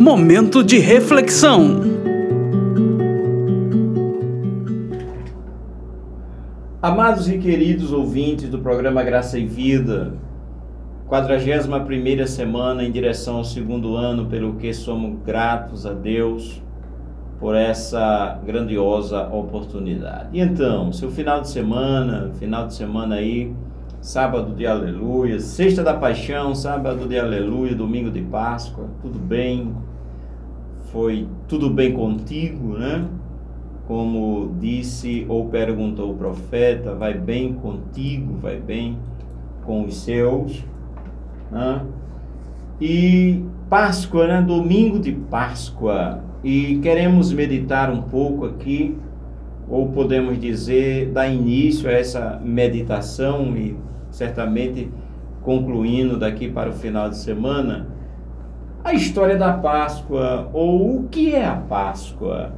Momento de reflexão. Amados e queridos ouvintes do programa Graça e Vida, 41ª semana em direção ao segundo ano, pelo que somos gratos a Deus por essa grandiosa oportunidade. E então, seu final de semana aí, sábado de aleluia, sexta da paixão, sábado de aleluia, domingo de Páscoa, tudo bem? Foi tudo bem contigo, né? Como disse ou perguntou o profeta, vai bem contigo, vai bem com os seus, né? E Páscoa, né? Domingo de Páscoa, e queremos meditar um pouco aqui, ou podemos dizer, dar início a essa meditação e certamente concluindo daqui para o final de semana, a história da Páscoa, ou o que é a Páscoa.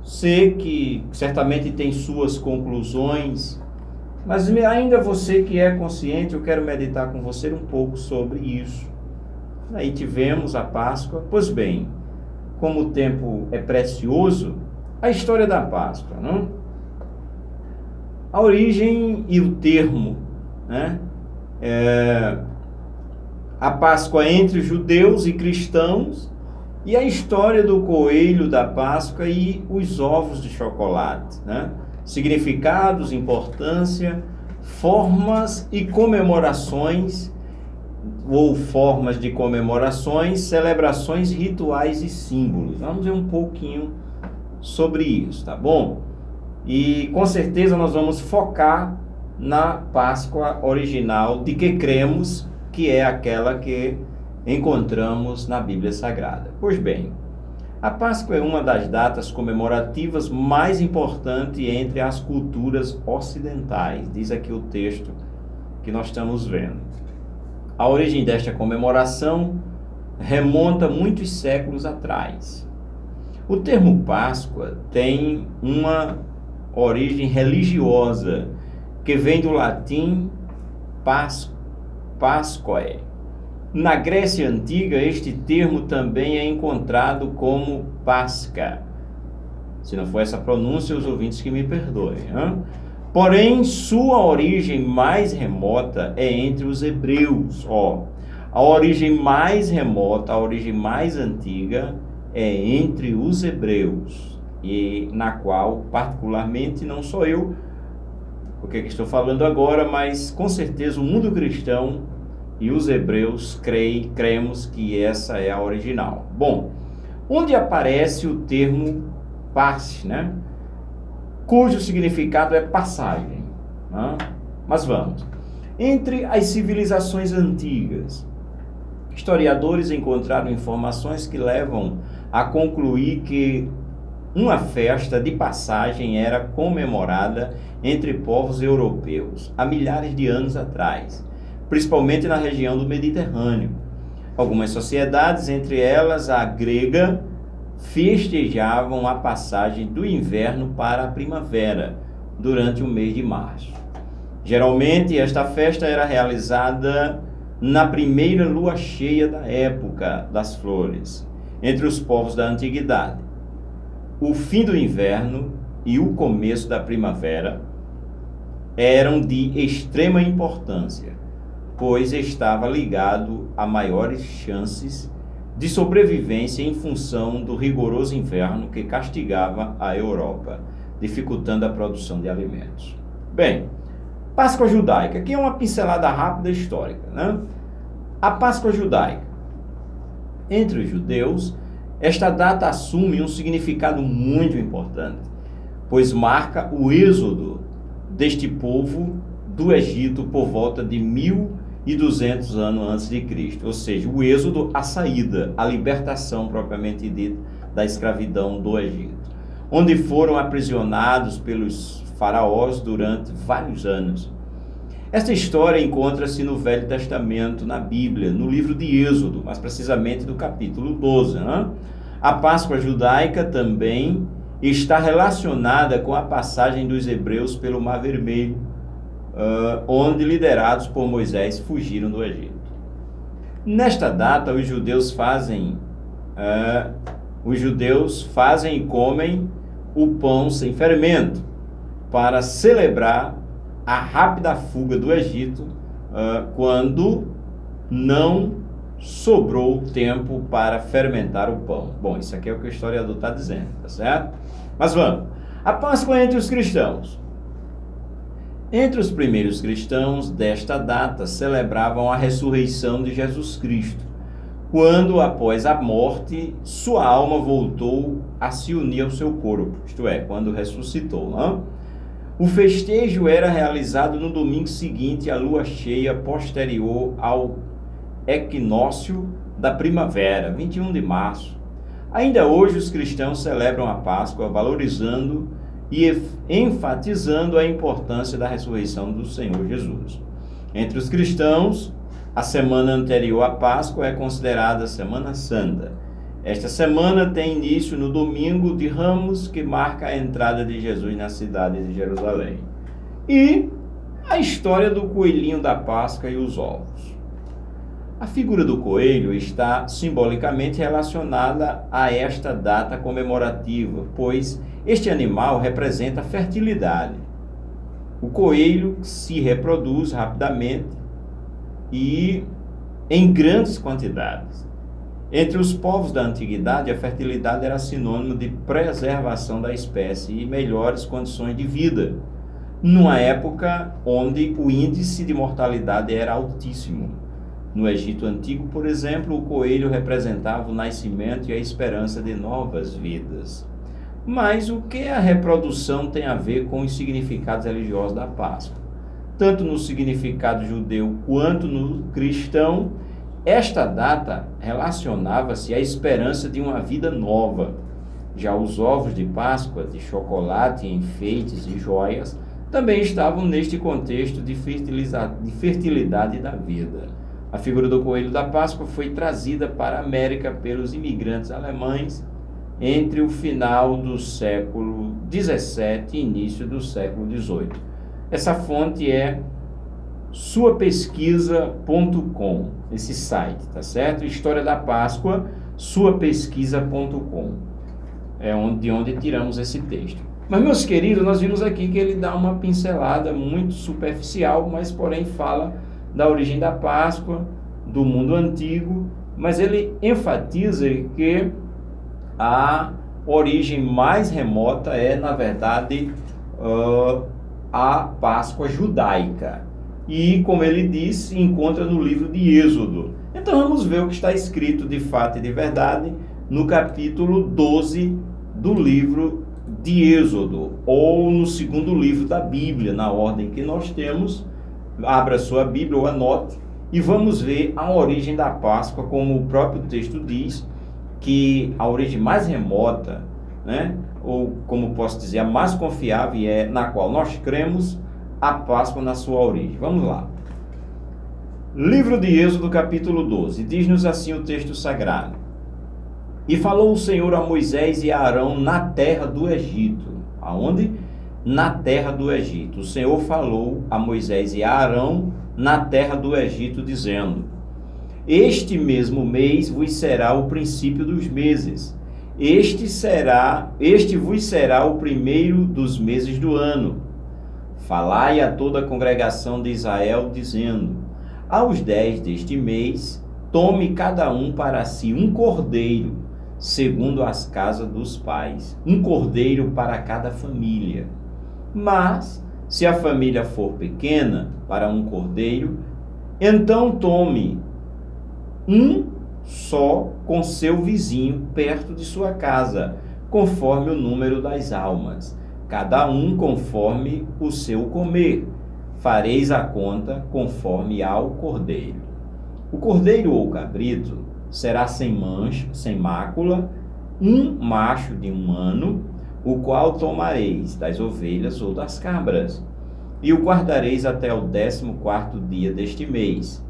Sei que certamente tem suas conclusões, mas ainda você que é consciente, eu quero meditar com você um pouco sobre isso. Aí tivemos a Páscoa. Pois bem, como o tempo é precioso, a história da Páscoa, não? A origem e o termo, né? A Páscoa entre judeus e cristãos, e a história do coelho da Páscoa e os ovos de chocolate, né? Significados, importância, formas e comemorações, ou formas de comemorações, celebrações, rituais e símbolos. Vamos ver um pouquinho sobre isso, tá bom? E com certeza nós vamos focar na Páscoa original, de que cremos que é aquela que encontramos na Bíblia Sagrada. Pois bem, a Páscoa é uma das datas comemorativas mais importantes entre as culturas ocidentais, diz aqui o texto que nós estamos vendo. A origem desta comemoração remonta muitos séculos atrás. O termo Páscoa tem uma origem religiosa, que vem do latim Pascoe. Na Grécia Antiga, este termo também é encontrado como Pasca. Se não for essa pronúncia, os ouvintes que me perdoem. Porém, sua origem mais remota é entre os hebreus. A origem mais remota, a origem mais antiga é entre os hebreus, e na qual, particularmente, não sou eu, porque que estou falando agora, mas com certeza o mundo cristão e os hebreus cremos que essa é a original. Bom, onde aparece o termo passe, né? Cujo significado é passagem. Mas vamos. Entre as civilizações antigas, historiadores encontraram informações que levam a concluir que uma festa de passagem era comemorada entre povos europeus há milhares de anos atrás, principalmente na região do Mediterrâneo. Algumas sociedades, entre elas a grega, festejavam a passagem do inverno para a primavera durante o mês de março. Geralmente, esta festa era realizada na primeira lua cheia da época das flores, entre os povos da antiguidade. O fim do inverno e o começo da primavera eram de extrema importância, pois estava ligado a maiores chances de sobrevivência em função do rigoroso inverno que castigava a Europa, dificultando a produção de alimentos. Bem, Páscoa judaica, aqui é uma pincelada rápida histórica, né? A Páscoa judaica. Entre os judeus, esta data assume um significado muito importante, pois marca o êxodo deste povo do Egito por volta de 1200 anos antes de Cristo, ou seja, o êxodo, a saída, a libertação propriamente dita da escravidão do Egito, onde foram aprisionados pelos faraós durante vários anos. Esta história encontra-se no Velho Testamento, na Bíblia, no livro de Êxodo, mas precisamente do capítulo 12. A Páscoa judaica também está relacionada com a passagem dos hebreus pelo Mar Vermelho, onde, liderados por Moisés, fugiram do Egito. Nesta data, os judeus fazem e comem o pão sem fermento para celebrar a rápida fuga do Egito, quando não sobrou tempo para fermentar o pão. Bom, isso aqui é o que o historiador está dizendo, tá certo? Mas vamos. A Páscoa entre os cristãos. Entre os primeiros cristãos desta data celebravam a ressurreição de Jesus Cristo, quando, após a morte, sua alma voltou a se unir ao seu corpo, isto é, quando ressuscitou, não? O festejo era realizado no domingo seguinte à lua cheia posterior ao equinócio da primavera, 21 de março. Ainda hoje os cristãos celebram a Páscoa, valorizando e enfatizando a importância da ressurreição do Senhor Jesus. Entre os cristãos, a semana anterior à Páscoa é considerada Semana Santa. Esta semana tem início no domingo de Ramos, que marca a entrada de Jesus na cidade de Jerusalém. E a história do coelhinho da Páscoa e os ovos. A figura do coelho está simbolicamente relacionada a esta data comemorativa, pois este animal representa a fertilidade. O coelho se reproduz rapidamente e em grandes quantidades. Entre os povos da antiguidade, a fertilidade era sinônimo de preservação da espécie e melhores condições de vida, numa época onde o índice de mortalidade era altíssimo. No Egito Antigo, por exemplo, o coelho representava o nascimento e a esperança de novas vidas. Mas o que a reprodução tem a ver com os significados religiosos da Páscoa? Tanto no significado judeu quanto no cristão, esta data relacionava-se à esperança de uma vida nova. Já os ovos de Páscoa, de chocolate, enfeites e joias, também estavam neste contexto de fertilidade da vida. A figura do coelho da Páscoa foi trazida para a América pelos imigrantes alemães entre o final do século XVII e início do século XVIII. Essa fonte é suapesquisa.com, esse site, tá certo? História da Páscoa, suapesquisa.com. É de onde tiramos esse texto. Mas, meus queridos, nós vimos aqui que ele dá uma pincelada muito superficial, mas porém fala da origem da Páscoa, do mundo antigo, mas ele enfatiza que a origem mais remota é, na verdade, a Páscoa judaica. E, como ele diz, se encontra no livro de Êxodo. Então vamos ver o que está escrito de fato e de verdade no capítulo 12 do livro de Êxodo, ou no segundo livro da Bíblia, na ordem que nós temos. Abra sua Bíblia ou anote e vamos ver a origem da Páscoa, como o próprio texto diz, que a origem mais remota, né, ou como posso dizer, a mais confiável é na qual nós cremos, a Páscoa na sua origem. Vamos lá. Livro de Êxodo, capítulo 12. Diz-nos assim o texto sagrado. E falou o Senhor a Moisés e a Arão na terra do Egito. Aonde? Na terra do Egito. O Senhor falou a Moisés e a Arão na terra do Egito, dizendo: Este mesmo mês vos será o princípio dos meses. Este vos será o primeiro dos meses do ano. Falai a toda a congregação de Israel, dizendo: Aos 10 deste mês, tome cada um para si um cordeiro, segundo as casas dos pais, um cordeiro para cada família. Mas, se a família for pequena, para um cordeiro, então tome um só com seu vizinho perto de sua casa, conforme o número das almas, cada um conforme o seu comer. Fareis a conta conforme ao cordeiro. O cordeiro ou cabrito será sem mancha, sem mácula, um macho de 1 ano, o qual tomareis das ovelhas ou das cabras, e o guardareis até o 14º dia deste mês.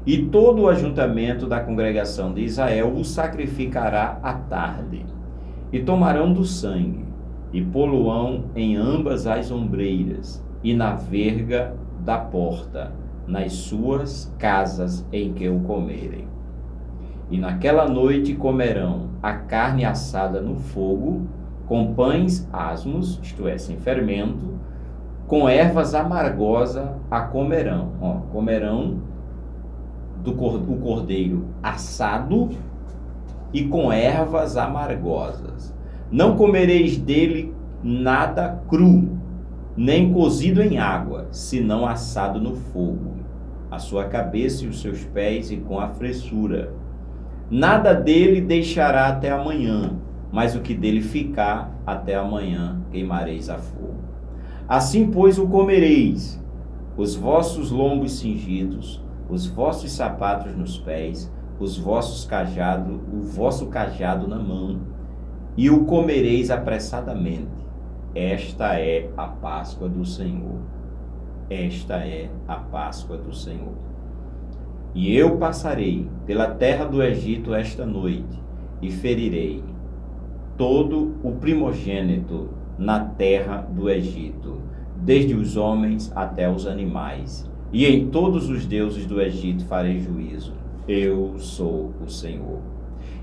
E todo o ajuntamento da congregação de Israel o sacrificará à tarde. E tomarão do sangue, e pô-lo-ão em ambas as ombreiras, e na verga da porta, nas suas casas em que o comerem. E naquela noite comerão a carne assada no fogo, com pães asmos, isto é, sem fermento, com ervas amargosas a comerão. Comerão o cordeiro assado e com ervas amargosas. Não comereis dele nada cru, nem cozido em água, senão assado no fogo, a sua cabeça e os seus pés e com a fressura. Nada dele deixará até amanhã, mas o que dele ficar até amanhã queimareis a fogo. Assim, pois, o comereis, os vossos lombos cingidos, os vossos sapatos nos pés, o vosso cajado na mão, e o comereis apressadamente. Esta é a Páscoa do Senhor. Esta é a Páscoa do Senhor. E eu passarei pela terra do Egito esta noite, e ferirei todo o primogênito na terra do Egito, desde os homens até os animais, e em todos os deuses do Egito farei juízo. Eu sou o Senhor.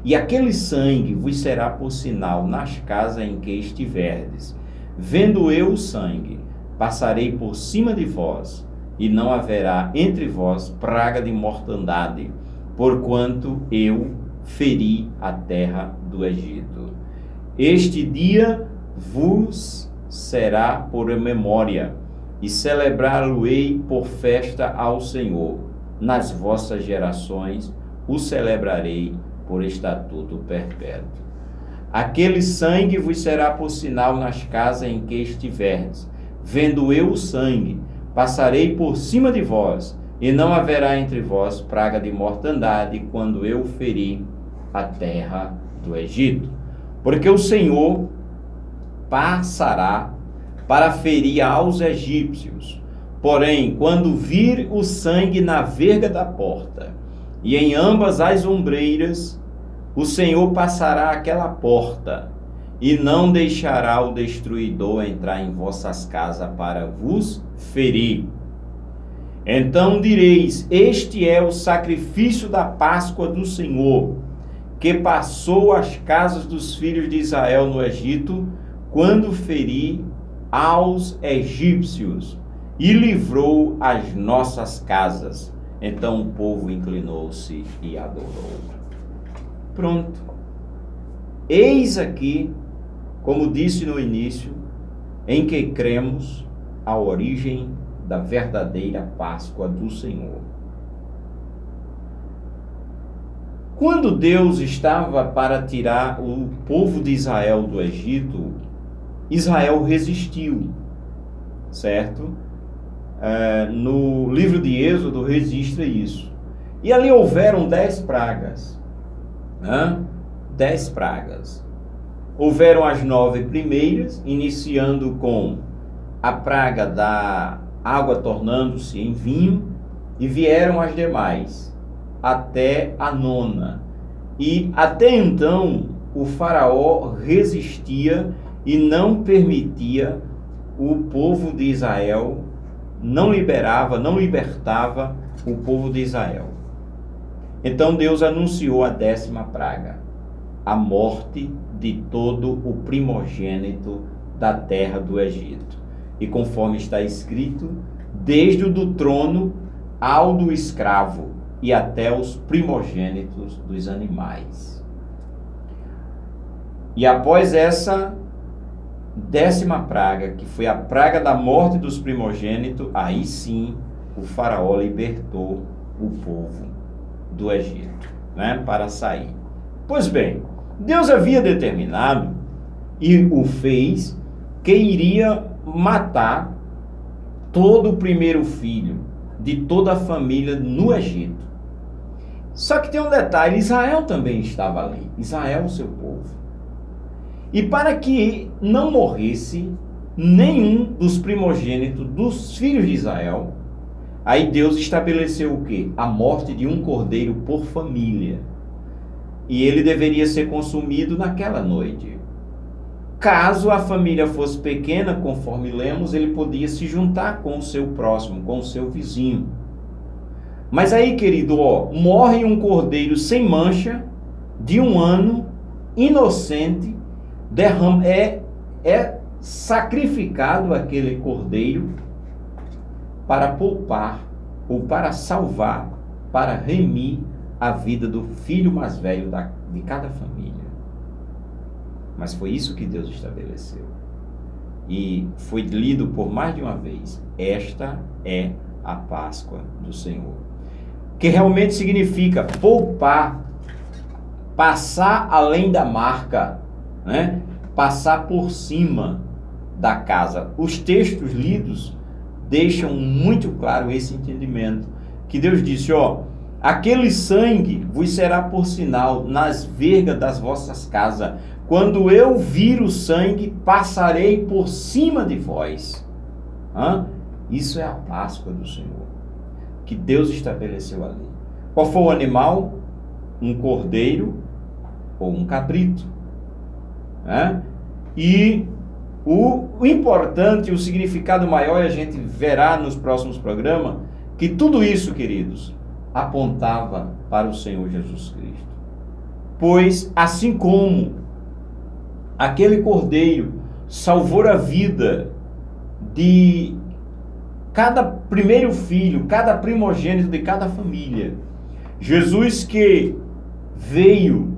E aquele sangue vos será por sinal nas casas em que estiverdes. Vendo eu o sangue, passarei por cima de vós, e não haverá entre vós praga de mortandade, porquanto eu feri a terra do Egito. Este dia vos será por memória, e celebrá-lo-ei por festa ao Senhor. Nas vossas gerações o celebrarei por estatuto perpétuo. Aquele sangue vos será por sinal nas casas em que estiverdes. Vendo eu o sangue, passarei por cima de vós, e não haverá entre vós praga de mortandade, quando eu ferir a terra do Egito. Porque o Senhor passará para ferir aos egípcios. Porém, quando vir o sangue na verga da porta e em ambas as ombreiras, o Senhor passará aquela porta e não deixará o destruidor entrar em vossas casas para vos ferir. Então direis: este é o sacrifício da Páscoa do Senhor, que passou as casas dos filhos de Israel no Egito, quando feri aos egípcios e livrou as nossas casas. Então o povo inclinou-se e adorou. Pronto. Eis aqui, como disse no início, em que cremos a origem da verdadeira Páscoa do Senhor. Quando Deus estava para tirar o povo de Israel do Egito, Israel resistiu, certo? No livro de Êxodo registra isso. E ali houveram 10 pragas. 10 pragas. Houveram as 9 primeiras, iniciando com a praga da água tornando-se em vinho, e vieram as demais, até a 9ª. E até então o faraó resistia e não permitia o povo de Israel, não libertava o povo de Israel. Então Deus anunciou a 10ª praga, a morte de todo o primogênito da terra do Egito. E conforme está escrito, desde o do trono ao do escravo e até os primogênitos dos animais. E após essa 10ª praga, que foi a praga da morte dos primogênitos, aí sim o faraó libertou o povo do Egito, para sair. Pois bem, Deus havia determinado e o fez que iria matar todo o primeiro filho de toda a família no Egito. Só que tem um detalhe: Israel também estava ali, Israel, seu povo. E para que não morresse nenhum dos primogênitos dos filhos de Israel, aí Deus estabeleceu o quê? A morte de um cordeiro por família. E ele deveria ser consumido naquela noite. Caso a família fosse pequena, conforme lemos, ele podia se juntar com o seu próximo, com o seu vizinho. Mas aí, querido, ó, morre um cordeiro sem mancha, de 1 ano, inocente, é sacrificado aquele cordeiro para poupar, ou para salvar, para remir a vida do filho mais velho de cada família. Mas foi isso que Deus estabeleceu. E foi lido por mais de uma vez. Esta é a Páscoa do Senhor. Que realmente significa poupar, passar além da marca, né? Passar por cima da casa. Os textos lidos deixam muito claro esse entendimento. Que Deus disse, ó, aquele sangue vos será por sinal nas vergas das vossas casas. Quando eu vir o sangue, passarei por cima de vós. Isso é a Páscoa do Senhor, que Deus estabeleceu ali. Qual foi o animal? Um cordeiro ou um cabrito. E o importante, o significado maior, a gente verá nos próximos programas, que tudo isso, queridos, apontava para o Senhor Jesus Cristo. Pois, assim como aquele cordeiro salvou a vida de cada primeiro filho, cada primogênito de cada família, Jesus que veio,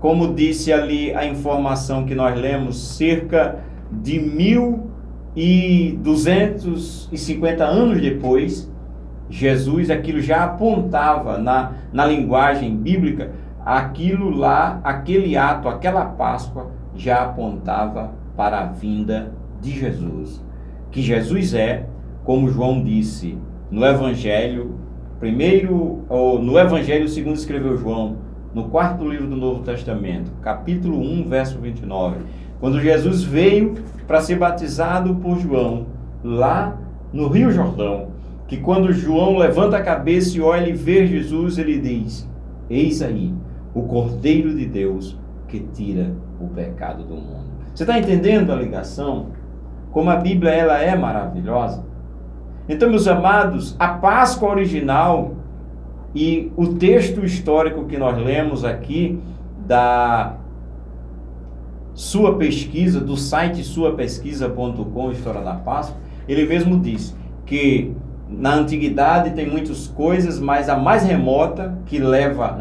como disse ali a informação que nós lemos, cerca de 1250 anos depois, Jesus, aquilo já apontava na linguagem bíblica, aquilo lá, aquele ato, aquela Páscoa já apontava para a vinda de Jesus. Que Jesus é, como João disse no Evangelho, no Evangelho segundo escreveu João, no 4º livro do Novo Testamento, capítulo 1, verso 29, quando Jesus veio para ser batizado por João, lá no Rio Jordão, que quando João levanta a cabeça e olha e vê Jesus, ele diz, eis aí, o Cordeiro de Deus que tira o pecado do mundo. Você está entendendo a ligação? Como a Bíblia ela é maravilhosa? Então, meus amados, a Páscoa original e o texto histórico que nós lemos aqui da sua pesquisa, do site suapesquisa.com, História da Páscoa, ele mesmo diz que na antiguidade tem muitas coisas, mas a mais remota que leva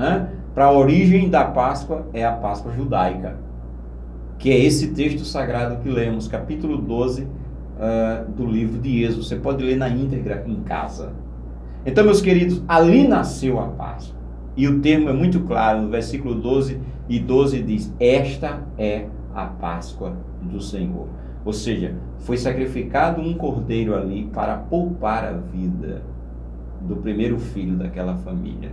para a origem da Páscoa é a Páscoa judaica, que é esse texto sagrado que lemos, capítulo 12 do livro de Êxodo. Você pode ler na íntegra em casa. Então, meus queridos, ali nasceu a Páscoa. E o termo é muito claro, no versículo 12 e 12 diz, esta é a Páscoa do Senhor. Ou seja, foi sacrificado um cordeiro ali para poupar a vida do primeiro filho daquela família.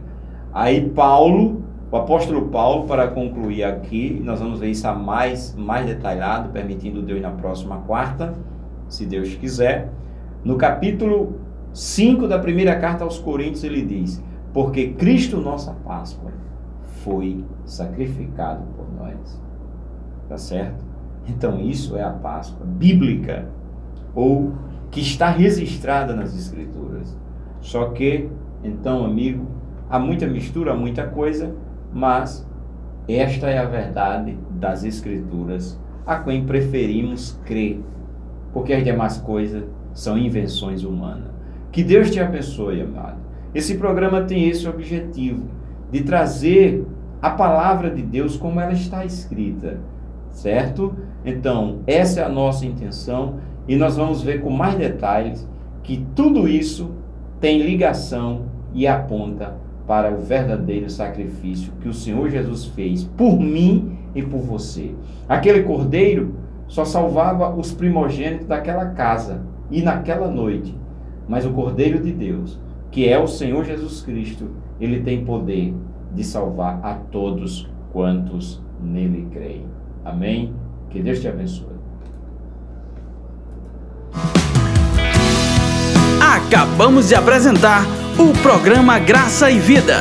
Aí Paulo, o apóstolo Paulo, para concluir aqui, nós vamos ver isso mais detalhado, permitindo Deus na próxima quarta, se Deus quiser. No capítulo 5 da primeira carta aos Coríntios, ele diz, porque Cristo, nossa Páscoa, foi sacrificado por nós. Tá certo? Então isso é a Páscoa bíblica, ou que está registrada nas Escrituras. Só que, então, amigo, há muita mistura, há muita coisa, mas esta é a verdade das Escrituras, a quem preferimos crer, porque as demais coisas são invenções humanas. Que Deus te abençoe, amado. Esse programa tem esse objetivo, de trazer a palavra de Deus como ela está escrita, certo? Então, essa é a nossa intenção, e nós vamos ver com mais detalhes que tudo isso tem ligação e aponta para o verdadeiro sacrifício que o Senhor Jesus fez por mim e por você. Aquele cordeiro só salvava os primogênitos daquela casa e naquela noite, mas o Cordeiro de Deus, que é o Senhor Jesus Cristo, ele tem poder de salvar a todos quantos nele creem. Amém? Que Deus te abençoe. Acabamos de apresentar o programa Graça e Vida.